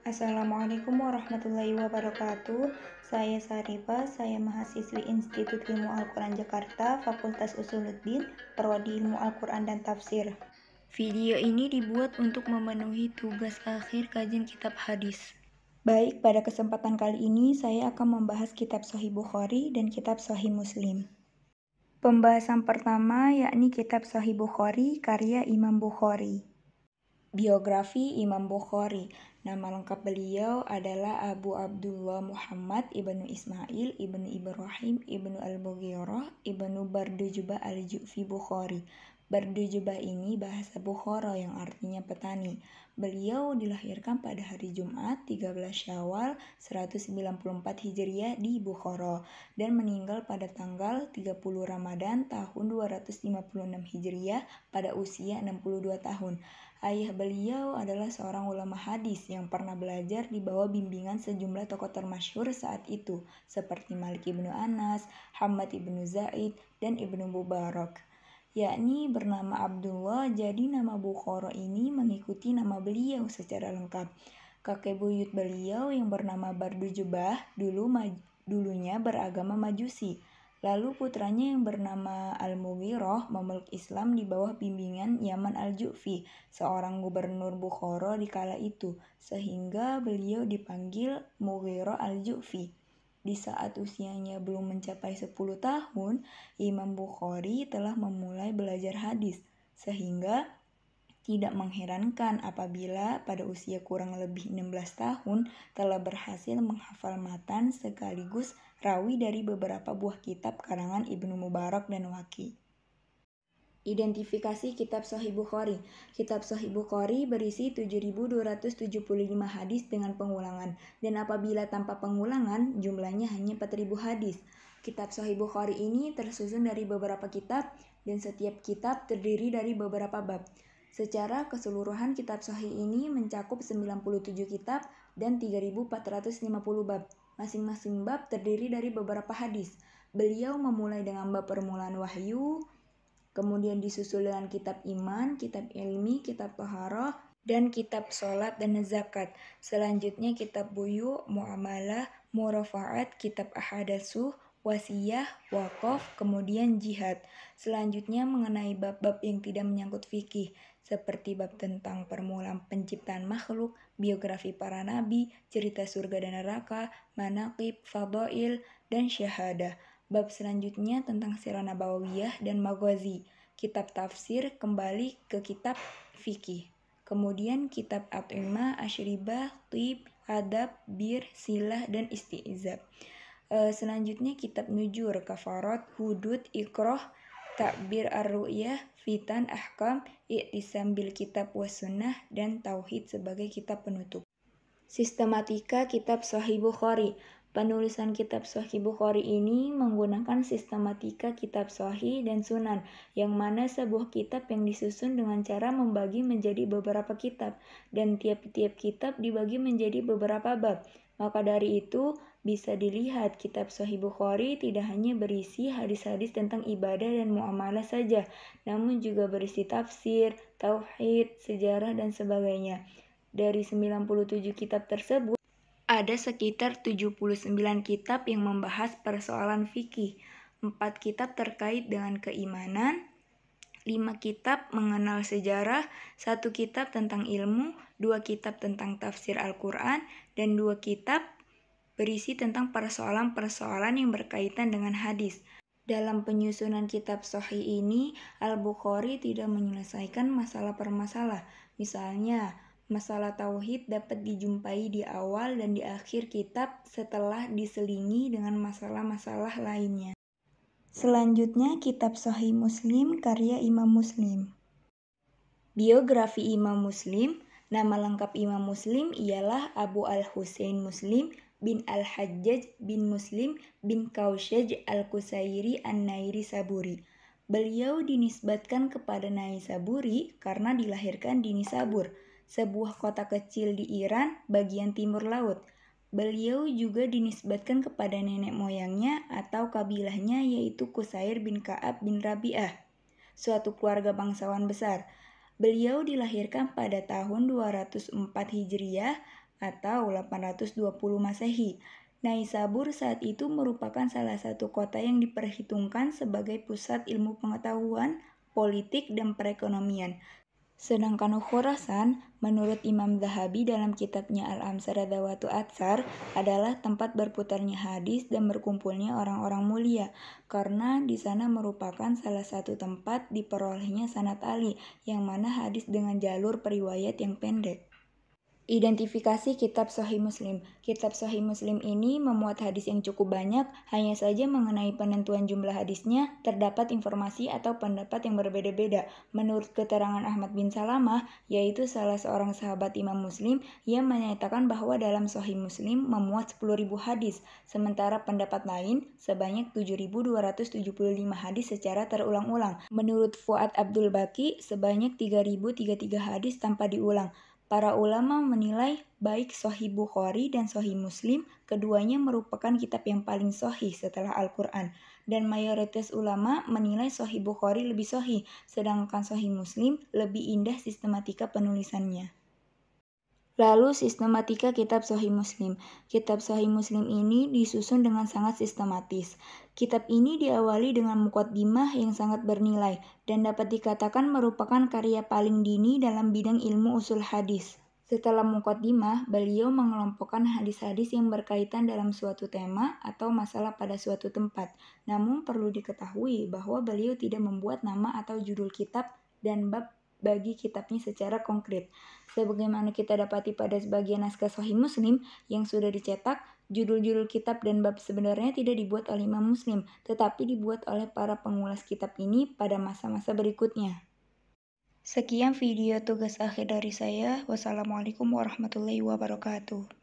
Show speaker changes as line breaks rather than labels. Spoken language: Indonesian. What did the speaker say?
Assalamualaikum warahmatullahi wabarakatuh. Saya Sarifah, saya mahasiswi Institut Ilmu Al-Quran Jakarta, Fakultas Usuluddin, Prodi Ilmu Al-Quran dan Tafsir. Video ini dibuat untuk memenuhi tugas akhir kajian kitab hadis. Baik, pada kesempatan kali ini saya akan membahas kitab Sahih Bukhari dan kitab Sahih Muslim. Pembahasan pertama yakni kitab Sahih Bukhari karya Imam Bukhari. Biografi Imam Bukhari. Nama lengkap beliau adalah Abu Abdullah Muhammad ibnu Ismail ibnu Ibrahim ibnu Al-Mughirah ibnu Bardujubah Al-Ju'fi Bukhari. Bardujubah ini bahasa Bukhara yang artinya petani. Beliau dilahirkan pada hari Jumat 13 Syawal 194 Hijriah di Bukhara dan meninggal pada tanggal 30 Ramadan tahun 256 Hijriah pada usia 62 tahun. Ayah beliau adalah seorang ulama hadis yang pernah belajar di bawah bimbingan sejumlah tokoh termasyhur saat itu, seperti Malik ibnu Anas, Hamad ibnu Zaid, dan Ibnu Mubarak. Yakni bernama Abdullah, jadi nama Bukhara ini mengikuti nama beliau secara lengkap. Kakek buyut beliau yang bernama Bardujubah dulunya beragama Majusi. Lalu putranya yang bernama Al-Mughirah memeluk Islam di bawah bimbingan Yaman Al-Ju'fi, seorang gubernur Bukhara di kala itu, sehingga beliau dipanggil Mughirah Al-Ju'fi. Di saat usianya belum mencapai 10 tahun, Imam Bukhari telah memulai belajar hadis, sehingga tidak mengherankan apabila pada usia kurang lebih 16 tahun telah berhasil menghafal matan sekaligus rawi dari beberapa buah kitab karangan Ibnu Mubarak dan Waqi. Identifikasi Kitab Sahih Bukhari. Kitab Sahih Bukhari berisi 7.275 hadis dengan pengulangan, dan apabila tanpa pengulangan jumlahnya hanya 4.000 hadis. Kitab Sahih Bukhari ini tersusun dari beberapa kitab, dan setiap kitab terdiri dari beberapa bab. Secara keseluruhan kitab Sahih ini mencakup 97 kitab dan 3.450 bab. Masing-masing bab terdiri dari beberapa hadis. Beliau memulai dengan bab permulaan wahyu, kemudian disusul dengan kitab iman, kitab ilmi, kitab taharah, dan kitab sholat dan zakat. Selanjutnya kitab buyu, muamalah, murafaat, kitab ahadasuh, wasiyah, wakaf, kemudian jihad. Selanjutnya mengenai bab-bab yang tidak menyangkut fikih, seperti bab tentang permulaan penciptaan makhluk, biografi para nabi, cerita surga dan neraka, manaqib, fadail, dan syahadah. Bab selanjutnya tentang sirah nabawiyah dan maghazi. Kitab tafsir kembali ke kitab fikih. Kemudian kitab at'imah, asyribah, tib, adab, bir, silah, dan isti'zab. Selanjutnya kitab nujur, kafarat, hudud, ikroh, takbir ar-ru'yah, fitan, ahkam, i'tisam bil kitab was sunnah, dan tauhid sebagai kitab penutup. Sistematika Kitab Sahih Bukhari. Penulisan kitab Sahih Bukhari ini menggunakan sistematika kitab Sahih dan Sunan, yang mana sebuah kitab yang disusun dengan cara membagi menjadi beberapa kitab, dan tiap-tiap kitab dibagi menjadi beberapa bab. Maka dari itu, bisa dilihat kitab Sahih Bukhari tidak hanya berisi hadis-hadis tentang ibadah dan muamalah saja, namun juga berisi tafsir, tauhid, sejarah, dan sebagainya. Dari 97 kitab tersebut, ada sekitar 79 kitab yang membahas persoalan fikih, 4 kitab terkait dengan keimanan, 5 kitab mengenal sejarah, 1 kitab tentang ilmu, 2 kitab tentang tafsir Al-Quran, dan 2 kitab berisi tentang persoalan-persoalan yang berkaitan dengan hadis. Dalam penyusunan kitab Sahih ini, Al-Bukhari tidak menyelesaikan masalah per masalah. Misalnya, masalah tauhid dapat dijumpai di awal dan di akhir kitab setelah diselingi dengan masalah-masalah lainnya. Selanjutnya, kitab Sahih Muslim karya Imam Muslim. Biografi Imam Muslim. Nama lengkap Imam Muslim ialah Abu Al-Husain Muslim bin Al-Hajjaj bin Muslim bin Kaushaj Al-Qusairi An-Nairi Saburi. Beliau dinisbatkan kepada Naisaburi karena dilahirkan di Nisabur, sebuah kota kecil di Iran bagian timur laut. Beliau juga dinisbatkan kepada nenek moyangnya atau kabilahnya, yaitu Qusair bin Ka'ab bin Rabi'ah, suatu keluarga bangsawan besar. Beliau dilahirkan pada tahun 204 Hijriah atau 820 Masehi. Naisabur saat itu merupakan salah satu kota yang diperhitungkan sebagai pusat ilmu pengetahuan, politik, dan perekonomian. Sedangkan Khurasan, menurut Imam Zahabi dalam kitabnya Al-Amsar Dawatu Atsar, adalah tempat berputarnya hadis dan berkumpulnya orang-orang mulia, karena di sana merupakan salah satu tempat diperolehnya sanad Ali, yang mana hadis dengan jalur periwayat yang pendek. Identifikasi Kitab Sahih Muslim. Kitab Sahih Muslim ini memuat hadis yang cukup banyak, hanya saja mengenai penentuan jumlah hadisnya, terdapat informasi atau pendapat yang berbeda-beda. Menurut keterangan Ahmad bin Salamah, yaitu salah seorang sahabat Imam Muslim, ia menyatakan bahwa dalam Sahih Muslim memuat 10.000 hadis, sementara pendapat lain sebanyak 7.275 hadis secara terulang-ulang. Menurut Fuad Abdul Baqi, sebanyak 3.033 hadis tanpa diulang. Para ulama menilai baik Sahih Bukhari dan Sahih Muslim, keduanya merupakan kitab yang paling sahih setelah Al-Quran. Dan mayoritas ulama menilai Sahih Bukhari lebih sahih, sedangkan Sahih Muslim lebih indah sistematika penulisannya. Lalu sistematika Kitab Sahih Muslim. Kitab Sahih Muslim ini disusun dengan sangat sistematis. Kitab ini diawali dengan muqaddimah yang sangat bernilai dan dapat dikatakan merupakan karya paling dini dalam bidang ilmu usul hadis. Setelah muqaddimah, beliau mengelompokkan hadis-hadis yang berkaitan dalam suatu tema atau masalah pada suatu tempat. Namun perlu diketahui bahwa beliau tidak membuat nama atau judul kitab dan bab bagi kitabnya secara konkret. Sebagaimana kita dapati pada sebagian naskah Sahih Muslim yang sudah dicetak, judul-judul kitab dan bab sebenarnya tidak dibuat oleh Imam Muslim, tetapi dibuat oleh para pengulas kitab ini pada masa-masa berikutnya. Sekian video tugas akhir dari saya. Wassalamualaikum warahmatullahi wabarakatuh.